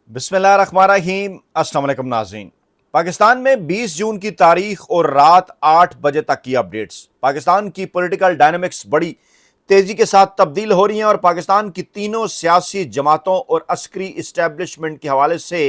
बिस्मिल्लाहिर्रहमानिर्रहीम। अस्सलाम वालेकुम नाज़रीन। पाकिस्तान में 20 जून की तारीख और रात 8 बजे तक की अपडेट्स। पाकिस्तान की पॉलिटिकल डायनामिक्स बड़ी तेजी के साथ तब्दील हो रही हैं और पाकिस्तान की तीनों सियासी जमातों और अस्करी इस्टेब्लिशमेंट के हवाले से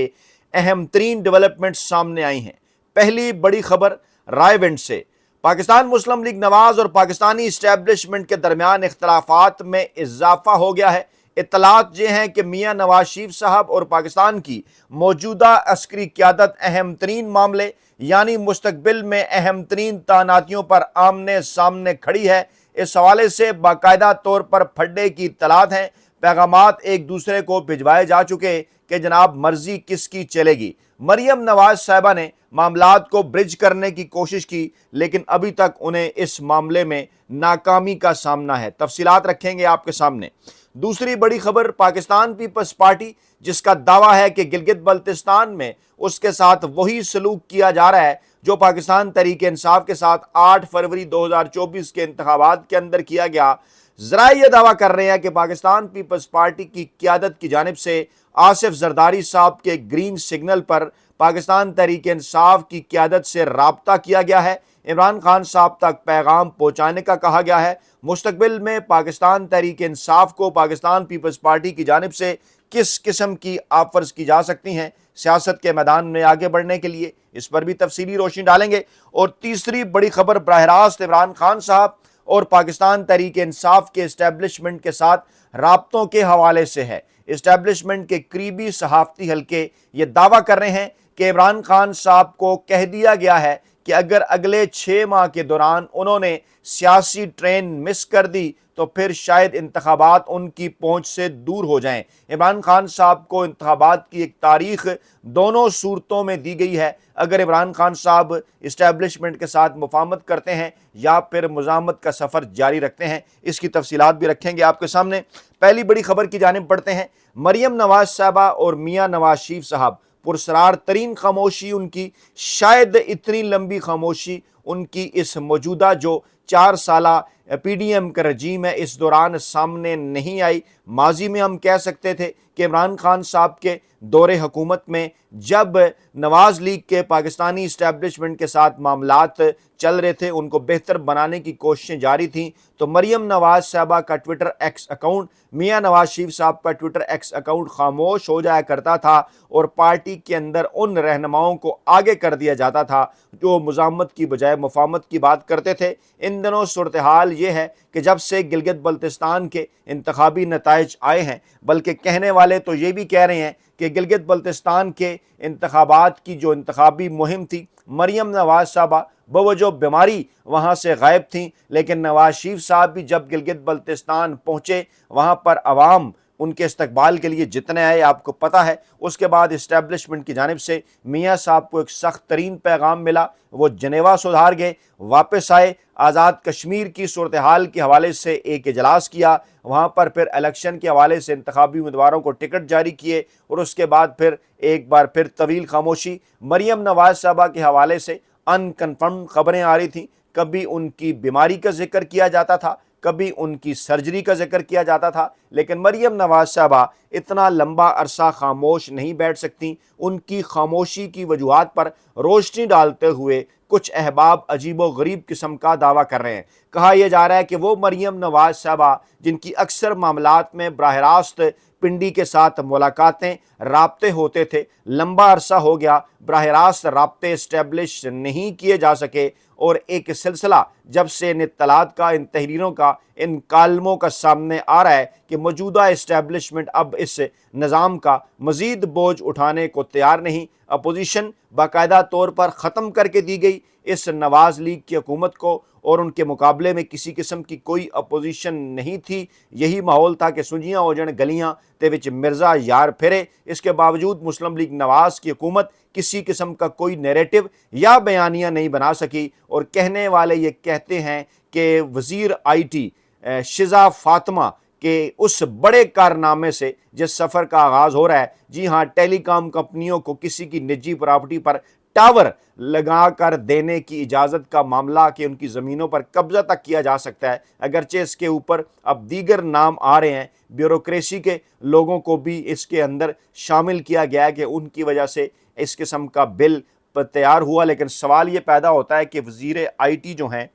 अहम तरीन डेवलपमेंट सामने आई हैं। पहली बड़ी खबर रायविंड से। पाकिस्तान मुस्लिम लीग नवाज और पाकिस्तानी इस्टेब्लिशमेंट के दरमियान इख्तलाफात में इजाफा हो गया है। इत्तलात ये हैं कि मियाँ नवाज शरीफ साहब और पाकिस्तान की मौजूदा अस्करी क़यादत अहम तरीन मामले यानी मुस्तकबिल में अहम तरीन तानातियों पर आमने सामने खड़ी है। इस हवाले से बाकायदा तौर पर फड्डे की इत्तलात हैं। पैगामात एक दूसरे को भिजवाए जा चुके कि जनाब मर्जी किसकी चलेगी। मरियम नवाज साहिबा ने मामलात को ब्रिज करने की कोशिश की, लेकिन अभी तक उन्हें इस मामले में नाकामी का सामना है। तफसीलात रखेंगे आपके सामने। दूसरी बड़ी खबर पाकिस्तान पीपल्स पार्टी, जिसका दावा है कि गिलगित बल्तिस्तान में उसके साथ वही सलूक किया जा रहा है जो पाकिस्तान तहरीक इंसाफ के साथ 8 फरवरी 2024 के इंतखाबात के अंदर किया गया। जरा ये दावा कर रहे हैं कि पाकिस्तान पीपल्स पार्टी की क़यादत की जानिब से आसिफ जरदारी साहब के ग्रीन सिग्नल पर पाकिस्तान तहरीक इंसाफ की क़यादत से राब्ता किया गया है। इमरान खान साहब तक पैगाम पहुँचाने का कहा गया है। मुस्तकबिल में पाकिस्तान तहरीक इंसाफ को पाकिस्तान पीपल्स पार्टी की जानिब से किस किस्म की ऑफर्स की जा सकती हैं सियासत के मैदान में आगे बढ़ने के लिए, इस पर भी तफसीली रोशनी डालेंगे। और तीसरी बड़ी खबर बराह रास्त इमरान खान साहब और पाकिस्तान तहरीक इंसाफ के इस्टेब्लिशमेंट के साथ राब्तों के हवाले से है। इस्टेब्लिशमेंट के करीबी सहाफ़ती हल्के ये दावा कर रहे हैं कि इमरान खान साहब को कह दिया गया है कि अगर अगले 6 माह के दौरान उन्होंने सियासी ट्रेन मिस कर दी तो फिर शायद इंतखाबात उनकी पहुंच से दूर हो जाएं। इमरान खान साहब को इंतखाबात की एक तारीख दोनों सूरतों में दी गई है। अगर इमरान खान साहब इस्टेब्लिशमेंट के साथ मुफाहमत करते हैं या फिर मुज़ाहमत का सफ़र जारी रखते हैं, इसकी तफसीलात भी रखेंगे आपके सामने। पहली बड़ी खबर की जानिब बढ़ते हैं। मरियम नवाज साहबा और मियाँ नवाज शरीफ साहब पुरसरार तरीन खामोशी उनकी, शायद इतनी लंबी खामोशी उनकी इस मौजूदा जो 4 साला PDM का रजीम है इस दौरान सामने नहीं आई। माजी में हम कह सकते थे कि इमरान खान साहब के दौरे हुकूमत में जब नवाज लीग के पाकिस्तानी इस्टेब्लिशमेंट के साथ मामलात चल रहे थे, उनको बेहतर बनाने की कोशिशें जारी थीं, तो मरियम नवाज साहबा का ट्विटर एक्स अकाउंट, मियाँ नवाज शरीफ साहब का ट्विटर एक्स अकाउंट खामोश हो जाया करता था और पार्टी के अंदर उन रहनुमाओं को आगे कर दिया जाता था जो मुज़ाहमत की बजाय मुफाहमत की बात करते थे। इन दिनों सूरत हाल ये है कि जब से गिलगित बल्तिस्तान के इंतखाबी नताइज आए हैं, बल्कि कहने वाले तो ये भी कह रहे हैं कि गिलगित बल्तिस्तान के इंतखाबात की जो इंतखाबी मुहिम थी, मरियम नवाज साहबा बवजह बीमारी वहाँ से गायब थी, लेकिन नवाज शरीफ साहब भी जब गिलगित बल्तिस्तान पहुँचे वहाँ पर अवाम उनके इस्तकबाल के लिए जितने आए आपको पता है। उसके बाद इस्टेब्लिशमेंट की जानिब से मियाँ साहब को एक सख्त तरीन पैगाम मिला, वो जनेवा सुधार गए, वापस आए, आज़ाद कश्मीर की सूरत हाल के हवाले से एक इजलास किया, वहाँ पर फिर इलेक्शन के हवाले से इंतखाबी उम्मीदवारों को टिकट जारी किए और उसके बाद फिर एक बार फिर तवील खामोशी। मरियम नवाज साहबा के हवाले से अनकन्फर्म खबरें आ रही थीं। कभी उनकी बीमारी का जिक्र किया जाता था, कभी उनकी सर्जरी का जिक्र किया जाता था, लेकिन मरियम नवाज साहबा इतना लंबा अरसा खामोश नहीं बैठ सकती। उनकी खामोशी की वजूहात पर रोशनी डालते हुए कुछ अहबाब अजीबो गरीब किस्म का दावा कर रहे हैं। कहा यह जा रहा है कि वो मरियम नवाज साहबा जिनकी अक्सर मामलात में बराह रास्त पिंडी के साथ मुलाकातें राब्ते होते थे, लंबा अरसा हो गया बराह रास्त राब्ते इस्टेब्लिश नहीं किए जा सके और एक सिलसिला जब से इन इत्तलात का, इन तहरीरों का, इन कालमों का सामने आ रहा है कि मौजूदा इस्टेब्लिशमेंट अब इस निज़ाम का मज़ीद बोझ उठाने को तैयार नहीं। अपोजिशन बाकायदा तौर पर ख़त्म करके दी गई इस नवाज लीग की हुकूमत को और उनके मुकाबले में किसी किस्म की कोई अपोजिशन नहीं थी। यही माहौल था कि सुंजियां हो जाने गलियां ते विच मिर्ज़ा यार फिरे। इसके बावजूद मुस्लिम लीग नवाज की हुकूमत किसी किस्म का कोई नैरेटिव या बयानिया नहीं बना सकी और कहने वाले ये कहते हैं कि वज़ीर IT शिज़ा फ़ातिमा के उस बड़े कारनामे से जिस सफ़र का आगाज़ हो रहा है, जी हाँ, टेलीकॉम कंपनियों को किसी की निजी प्रॉपर्टी पर टावर लगा कर देने की इजाज़त का मामला कि उनकी ज़मीनों पर कब्ज़ा तक किया जा सकता है। अगरचे इसके ऊपर अब दीगर नाम आ रहे हैं, ब्यूरोक्रेसी के लोगों को भी इसके अंदर शामिल किया गया है कि उनकी वजह से इस किस्म का बिल तैयार हुआ। लेकिन सवाल ये पैदा होता है कि वज़ीर IT जो हैं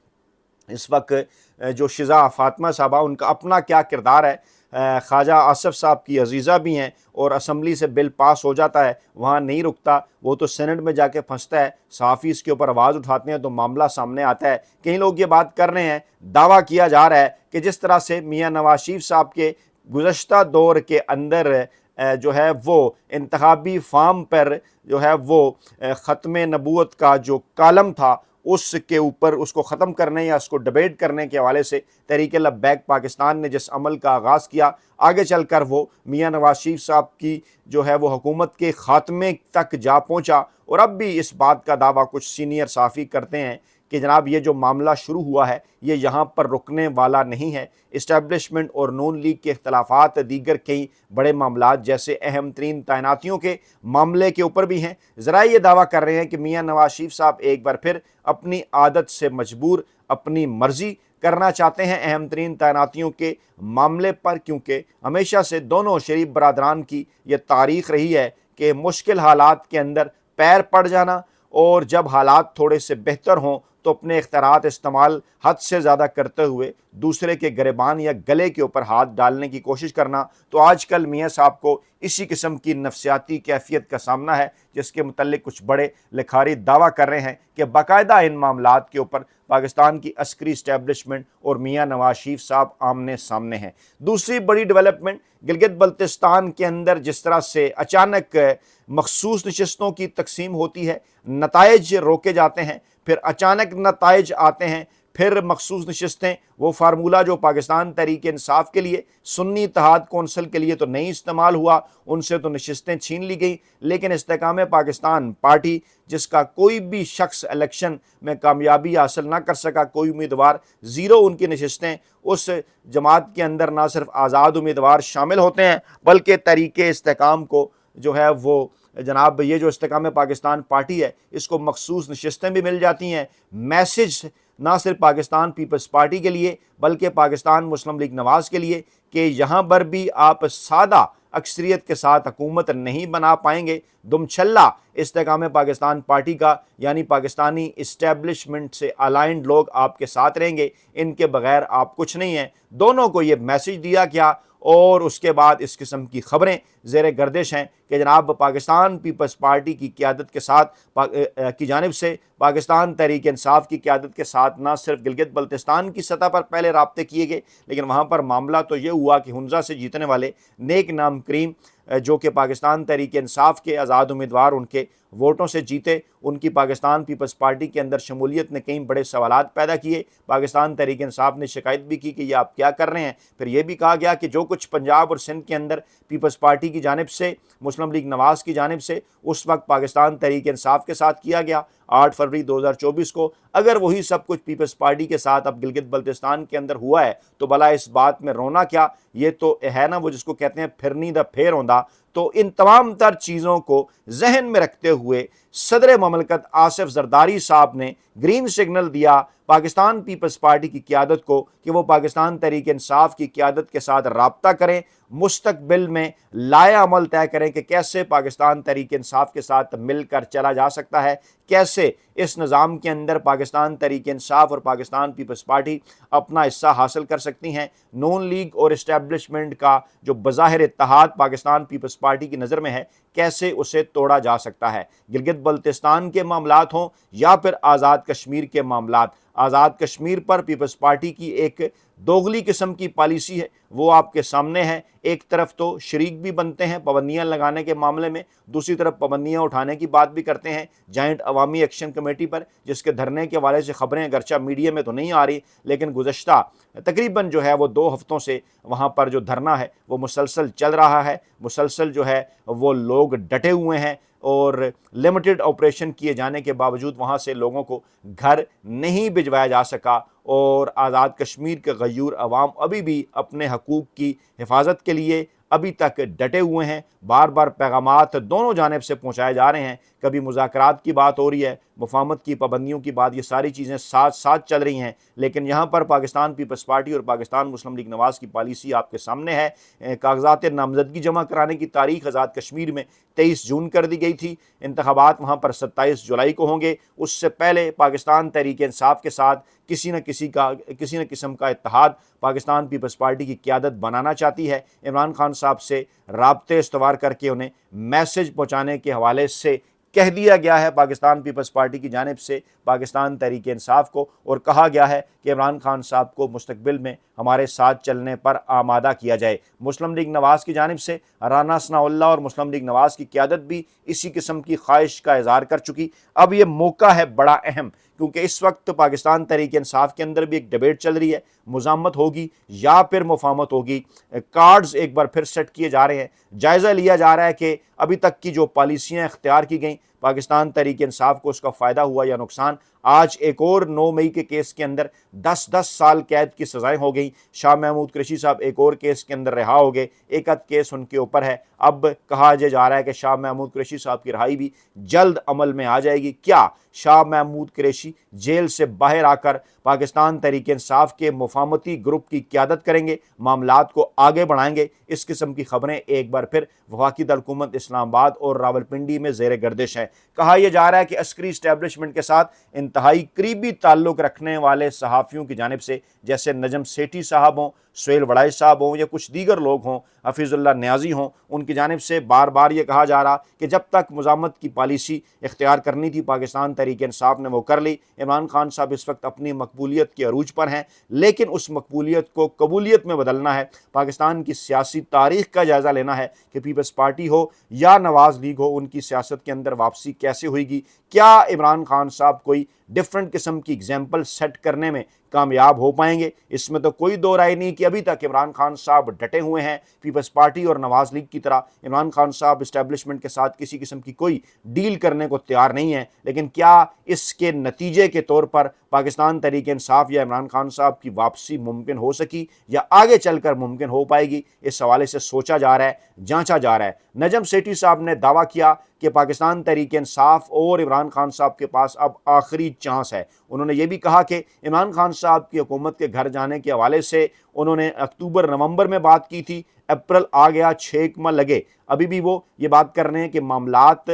इस वक्त, जो शिज़ा फ़ातिमा साहबा, उनका अपना क्या किरदार है। ख्वाजा आसिफ साहब की अजीज़ा भी हैं और असम्बली से बिल पास हो जाता है, वहाँ नहीं रुकता, वो तो सेनेट में जाके फंसता है। सहाफ़ी इसके ऊपर आवाज़ उठाते हैं तो मामला सामने आता है। कई लोग ये बात कर रहे हैं, दावा किया जा रहा है कि जिस तरह से मियाँ नवाज शरीफ साहब के गुज़श्ता दौर के अंदर जो है वो इंतखाबी फार्म पर जो है वो ख़त्म नबूवत का जो कालम था उसके ऊपर उसको ख़त्म करने या उसको डिबेट करने के हवाले से तहरीक लब्बैक पाकिस्तान ने जिस अमल का आगाज़ किया, आगे चल कर वो मियाँ नवाज शरीफ साहब की जो है वो हुकूमत के ख़ात्मे तक जा पहुँचा। और अब भी इस बात का दावा कुछ सीनियर सहाफ़ी करते हैं कि जनाब ये जो मामला शुरू हुआ है ये यहाँ पर रुकने वाला नहीं है। इस्टेब्लिशमेंट और नून लीग के इख्तलाफात दीगर कई बड़े मामला जैसे अहम तरीन तैनातियों के मामले के ऊपर भी हैं। ज़रा ये दावा कर रहे हैं कि मियाँ नवाज शरीफ साहब एक बार फिर अपनी आदत से मजबूर अपनी मर्ज़ी करना चाहते हैं अहम तरीन तैनातियों के मामले पर, क्योंकि हमेशा से दोनों शरीफ बरादरान की ये तारीख़ रही है कि मुश्किल हालात के अंदर पैर पड़ जाना और जब हालात थोड़े से बेहतर हों तो अपने इख्तियारात इस्तेमाल हद से ज़्यादा करते हुए दूसरे के गिरबान या गले के ऊपर हाथ डालने की कोशिश करना। तो आजकल मियाँ साहब को इसी किस्म की नफसियाती कैफियत का सामना है, जिसके मुतल्लिक कुछ बड़े लिखारी दावा कर रहे हैं कि बाकायदा इन मामलात के ऊपर पाकिस्तान की अस्करी इस्टेब्लिशमेंट और मियाँ नवाज शरीफ साहब आमने सामने हैं। दूसरी बड़ी डेवलपमेंट गिलगित बल्तिस्तान के अंदर जिस तरह से अचानक मखसूस नशिस्तों की तकसीम होती है, नताइज रोके जाते हैं, फिर अचानक नताइज आते हैं, फिर मखसूस नशिस्तें, वो फार्मूला जो पाकिस्तान तहरीक इंसाफ के लिए सुन्नी इत्तेहाद कौंसिल के लिए तो नहीं इस्तेमाल हुआ, उनसे तो नशिस्तें छीन ली गई, लेकिन इस्तेकाम पाकिस्तान पार्टी जिसका कोई भी शख्स इलेक्शन में कामयाबी हासिल ना कर सका, कोई उम्मीदवार, ज़ीरो उनकी नशिस्तें, उस जमात के अंदर ना सिर्फ आज़ाद उम्मीदवार शामिल होते हैं बल्कि तहरीक इस्तेकाम को जो है वो जनाब ये जो इस्तेकाम पाकिस्तान पार्टी है इसको मखसूस नशिस्तें भी मिल जाती हैं। मैसेज ना सिर्फ पाकिस्तान पीपल्स पार्टी के लिए बल्कि पाकिस्तान मुस्लिम लीग नवाज़ के लिए कि यहाँ पर भी आप सादा अक्सरियत के साथ हुकूमत नहीं बना पाएंगे। दुमछल्ला इस्तेकाम पाकिस्तान पार्टी का यानी पाकिस्तानी इस्टेब्लिशमेंट से अलाइंड लोग आपके साथ रहेंगे, इनके बगैर आप कुछ नहीं हैं। दोनों को ये मैसेज दिया गया और उसके बाद इस किस्म की खबरें ज़ेर गर्दिश हैं कि जनाब पाकिस्तान पीपल्स पार्टी की क़यादत के साथ की जानिब से पाकिस्तान तहरीक इंसाफ की क़यादत के साथ ना सिर्फ गिलगित बल्तिस्तान की सतह पर पहले राब्ते किए गए, लेकिन वहाँ पर मामला तो ये हुआ कि हुंजा से जीतने वाले नेक नाम करीम जो कि पाकिस्तान तहरीक इंसाफ के आज़ाद उम्मीदवार उनके वोटों से जीते, उनकी पाकिस्तान पीपल्स पार्टी के अंदर शमूलियत ने कई बड़े सवालात पैदा किए। पाकिस्तान तहरीक इंसाफ ने शिकायत भी की कि ये आप क्या कर रहे हैं। फिर यह भी कहा गया कि जो कुछ पंजाब और सिंध के अंदर पीपल्स पार्टी की जानिब से मुस्लिम लीग नवाज़ की जानिब से उस वक्त पाकिस्तान तहरीक इंसाफ के साथ किया गया 8 फरवरी 2024 को, अगर वही सब कुछ पीपल्स पार्टी के साथ अब गिलगित बल्तिस्तान के अंदर हुआ है तो भला इस बात में रोना क्या। ये तो है ना वो जिसको कहते हैं फिरनी द फेर होंदा। तो इन तमाम तर चीज़ों को जहन में रखते हुए सदर ममलकत आसिफ जरदारी साहब ने ग्रीन सिग्नल दिया पाकिस्तान पीपल्स पार्टी की क़यादत को कि वो पाकिस्तान तहरीक इंसाफ की क़यादत के साथ राब्ता करें, मुस्तकबिल में लाया अमल तय करें कि कैसे पाकिस्तान तहरीक इंसाफ के साथ मिलकर चला जा सकता है, कैसे इस निज़ाम के अंदर पाकिस्तान तहरीक इंसाफ और पाकिस्तान पीपल्स पार्टी अपना हिस्सा हासिल कर सकती हैं। नून लीग और इस्टेब्लिशमेंट का जो बज़ाहिर इत्तेहाद पाकिस्तान पीपल्स पार्टी की नज़र में है, कैसे उसे तोड़ा जा सकता है। गिलगित बल्तिस्तान के मामलात हों या फिर आज़ाद कश्मीर के मामलात, आज़ाद कश्मीर पर पीपल्स पार्टी की एक दोगली किस्म की पॉलिसी है, वो आपके सामने है। एक तरफ तो शरीक भी बनते हैं पाबंदियाँ लगाने के मामले में, दूसरी तरफ पाबंदियाँ उठाने की बात भी करते हैं जॉइंट अवामी एक्शन कमेटी पर, जिसके धरने के हवाले से खबरें अगरचा मीडिया में तो नहीं आ रही, लेकिन गुज़श्ता तकरीबन जो है वो 2 हफ्तों से वहाँ पर जो धरना है वो मुसलसल चल रहा है। मुसलसल जो है वो लोग डटे हुए हैं और लिमिटेड ऑपरेशन किए जाने के बावजूद वहाँ से लोगों को घर नहीं भिजवाया जा सका और आज़ाद कश्मीर के गयूर अवाम अभी भी अपने हकूक़ की हिफाजत के लिए अभी तक डटे हुए हैं। बार बार पैगामात दोनों जानिब से पहुँचाए जा रहे हैं کبھی مذاکرات کی بات ہو رہی ہے، مفاہمت کی پابندیوں کی بات، یہ ساری چیزیں ساتھ ساتھ چل رہی ہیں، لیکن یہاں پر پاکستان پیپلز پارٹی اور پاکستان مسلم لیگ نواز کی پالیسی آپ کے سامنے ہے۔ کاغذات نامزدگی جمع کرانے کی تاریخ آزاد کشمیر میں 23 جون کر دی گئی تھی، انتخابات وہاں پر 27 جولائی کو ہوں گے۔ اس سے پہلے پاکستان تحریک انصاف کے ساتھ کسی نہ قسم کا اتحاد پاکستان پیپلز پارٹی کی قیادت بنانا چاہتی ہے۔ عمران خان صاحب سے رابطے استوار کر کے انہیں میسج پہنچانے کے حوالے سے کہہ دیا گیا ہے پاکستان پیپلز پارٹی کی جانب سے پاکستان تحریک انصاف کو، اور کہا گیا ہے کہ عمران خان صاحب کو مستقبل میں ہمارے ساتھ چلنے پر آمادہ کیا جائے۔ مسلم لیگ نواز کی جانب سے رانا ثناء اللہ اور مسلم لیگ نواز کی قیادت بھی اسی قسم کی خواہش کا اظہار کر چکی۔ اب یہ موقع ہے بڑا اہم، کیونکہ اس وقت پاکستان تحریک انصاف کے اندر بھی ایک ڈیبیٹ چل رہی ہے، مزاحمت ہوگی یا پھر مفاہمت ہوگی۔ کارڈز ایک بار پھر سیٹ کیے جا رہے ہیں، جائزہ لیا جا رہا ہے کہ ابھی تک کی جو پالیسیاں اختیار کی گئیں، پاکستان تحریک انصاف کو اس کا فائدہ ہوا یا نقصان۔ آج ایک اور 9 مئی کے کیس کے اندر 10 سال قید کی سزائیں ہو گئیں۔ شاہ محمود قریشی صاحب ایک اور کیس کے اندر رہا ہو گئے، ایک آدھ کیس ان کے اوپر ہے۔ اب کہا جا رہا ہے کہ شاہ محمود قریشی صاحب کی رہائی بھی جلد عمل میں آ جائے گی۔ کیا شاہ محمود قریشی جیل سے باہر آ کر پاکستان تحریک انصاف کے مفاہمتی گروپ کی قیادت کریں گے، معاملات کو آگے بڑھائیں گے؟ اس قسم کی خبریں ایک بار پھر وفاقی دارالحکومت اسلام آباد اور راولپنڈی میں زیر گردش ہیں۔ کہا یہ جا رہا ہے کہ عسکری اسٹیبلشمنٹ کے ساتھ انتہائی قریبی تعلق رکھنے والے صحافیوں کی جانب سے، جیسے نجم سیٹھی صاحب ہوں، سہیل وڑائی صاحب ہوں یا کچھ دیگر لوگ ہوں، حفیظ اللہ نیازی ہوں، ان کی جانب سے بار بار یہ کہا جا رہا کہ جب تک مزاحمت کی پالیسی اختیار کرنی تھی پاکستان تحریک انصاف نے وہ کر لی۔ عمران خان صاحب اس وقت اپنی مقبولیت کے عروج پر ہیں، لیکن اس مقبولیت کو قبولیت میں بدلنا ہے۔ پاکستان کی سیاسی تاریخ کا جائزہ لینا ہے کہ پیپلز پارٹی ہو یا نواز لیگ ہو، ان کی سیاست کے اندر واپسی کیسے ہوئے گی۔ کیا عمران خان صاحب کوئی ڈیفرنٹ قسم کی اگزامپل سیٹ کرنے میں کامیاب ہو پائیں گے؟ اس میں تو کوئی دو رائے نہیں کہ ابھی تک عمران خان صاحب ڈٹے ہوئے ہیں پیپلز پارٹی اور نواز لیگ کی طرح۔ عمران خان صاحب اسٹیبلشمنٹ کے ساتھ کسی قسم کی کوئی ڈیل کرنے کو تیار نہیں ہے، لیکن کیا اس کے نتیجے کے طور پر پاکستان تحریک انصاف یا عمران خان صاحب کی واپسی ممکن ہو سکی یا آگے چل کر ممکن ہو پائے گی؟ اس حوالے سے سوچا جا رہا ہے، جانچا جا رہا ہے۔ نجم سیٹھی صاحب نے دعویٰ کیا کہ پاکستان تحریک انصاف اور عمران خان صاحب کے پاس اب آخری چانس ہے۔ انہوں نے یہ بھی کہا کہ عمران خان صاحب کی حکومت کے گھر جانے کے حوالے سے انہوں نے اکتوبر نومبر میں بات کی تھی، اپریل آ گیا، 6 ماہ لگے، ابھی بھی وہ یہ بات کر رہے ہیں کہ معاملات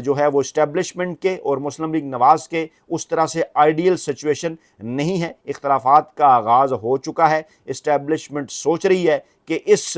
جو ہے وہ اسٹیبلشمنٹ کے اور مسلم لیگ نواز کے اس طرح سے آئیڈیل سچویشن نہیں ہے۔ اختلافات کا آغاز ہو چکا ہے، اسٹیبلشمنٹ سوچ رہی ہے کہ اس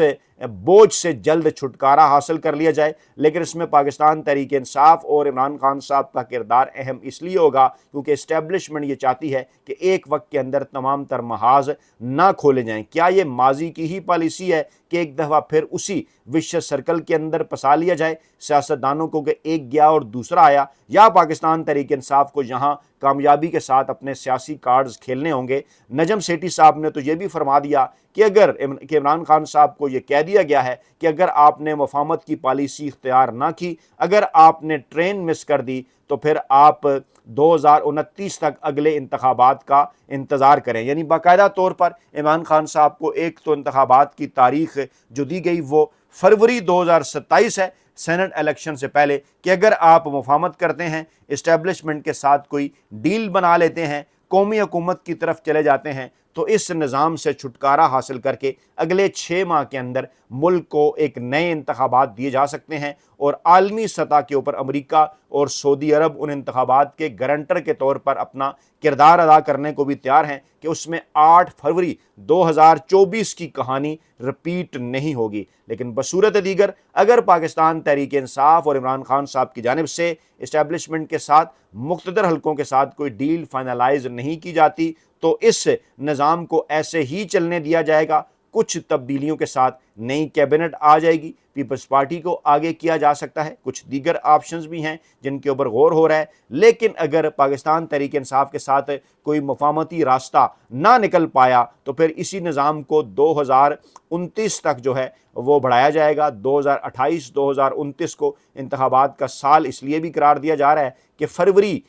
بوجھ سے جلد چھٹکارا حاصل کر لیا جائے، لیکن اس میں پاکستان تحریک انصاف اور عمران خان صاحب کا کردار اہم اس لیے ہوگا کیونکہ اسٹیبلشمنٹ یہ چاہتی ہے کہ ایک وقت کے اندر تمام تر محاذ نہ کھولے جائیں۔ کیا یہ ماضی کی ہی پالیسی ہے کہ ایک دفعہ پھر اسی وشیس سرکل کے اندر پھنسا لیا جائے سیاستدانوں کو کہ ایک گیا اور دوسرا آیا، یا پاکستان تحریک انصاف کو یہاں کامیابی کے ساتھ اپنے سیاسی کارڈز کھیلنے ہوں گے؟ نجم سیٹھی صاحب نے تو یہ بھی فرما دیا کہ اگر عمران خان صاحب کو یہ کہہ دیا گیا ہے کہ اگر آپ نے مفاہمت کی پالیسی اختیار نہ کی، اگر آپ نے ٹرین مس کر دی تو پھر آپ 2029 تک اگلے انتخابات کا انتظار کریں۔ یعنی باقاعدہ طور پر عمران خان صاحب کو ایک تو انتخابات کی تاریخ جو دی گئی وہ فروری 2027 ہے، سینٹ الیکشن سے پہلے، کہ اگر آپ مفاہمت کرتے ہیں، اسٹیبلشمنٹ کے ساتھ کوئی ڈیل بنا لیتے ہیں، قومی حکومت کی طرف چلے جاتے ہیں، تو اس نظام سے چھٹکارا حاصل کر کے اگلے 6 ماہ کے اندر ملک کو ایک نئے انتخابات دیے جا سکتے ہیں، اور عالمی سطح کے اوپر امریکہ اور سعودی عرب ان انتخابات کے گارنٹر کے طور پر اپنا کردار ادا کرنے کو بھی تیار ہیں کہ اس میں 8 فروری 2024 کی کہانی رپیٹ نہیں ہوگی۔ لیکن بصورت دیگر اگر پاکستان تحریک انصاف اور عمران خان صاحب کی جانب سے اسٹیبلشمنٹ کے ساتھ مقتدر حلقوں کے ساتھ کوئی ڈیل فائنلائز نہیں کی جاتی تو اس نظام کو ایسے ہی چلنے دیا جائے گا۔ کچھ تبدیلیوں کے ساتھ نئی کیبنٹ آ جائے گی، پیپلز پارٹی کو آگے کیا جا سکتا ہے، کچھ دیگر آپشنز بھی ہیں جن کے اوپر غور ہو رہا ہے، لیکن اگر پاکستان تحریک انصاف کے ساتھ کوئی مفاہمتی راستہ نہ نکل پایا تو پھر اسی نظام کو 2029 تک جو ہے وہ بڑھایا جائے گا۔ 2028-2029 کو انتخابات کا سال اس لیے بھی قرار دیا جا رہا ہے کہ فروری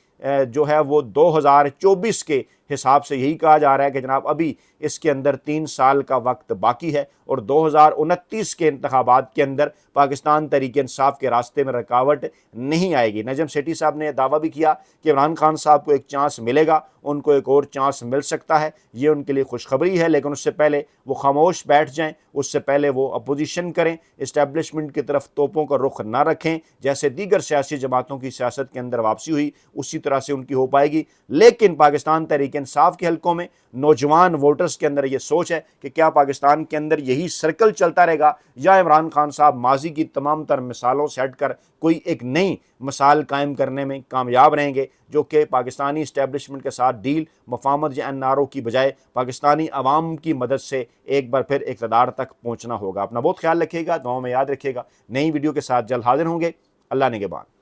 جو ہے وہ 2024 کے حساب سے یہی کہا جا رہا ہے کہ جناب ابھی اس کے اندر 3 سال کا وقت باقی ہے اور 2029 کے انتخابات کے اندر پاکستان تحریک انصاف کے راستے میں رکاوٹ نہیں آئے گی۔ نجم سیٹھی صاحب نے دعویٰ بھی کیا کہ عمران خان صاحب کو ایک چانس ملے گا، ان کو ایک اور چانس مل سکتا ہے، یہ ان کے لیے خوشخبری ہے، لیکن اس سے پہلے وہ خاموش بیٹھ جائیں، اس سے پہلے وہ اپوزیشن کریں، اسٹیبلشمنٹ کی طرف توپوں کا رخ نہ رکھیں، جیسے دیگر سیاسی جماعتوں کی سیاست کے اندر واپسی ہوئی اسی طرح سے ان کی ہو پائے گی۔ لیکن پاکستان تحریک انصاف کے حلقوں میں نوجوان ووٹرز کے اندر یہ سوچ ہے کہ کیا پاکستان کے اندر یہی سرکل چلتا رہے گا یا عمران خان صاحب ماضی کی تمام تر مثالوں سے ہٹ کر کوئی ایک نئی مثال قائم کرنے میں کامیاب رہیں گے، جو کہ پاکستانی اسٹیبلشمنٹ کے ساتھ ڈیل، مفاہمت یا NRO کی بجائے پاکستانی عوام کی مدد سے ایک بار پھر اقتدار تک پہنچنا ہوگا۔ اپنا بہت خیال رکھیے گا، دعاؤں میں یاد رکھیے گا۔ نئی ویڈیو کے ساتھ جلد حاضر ہوں گے۔ اللہ نگہبان۔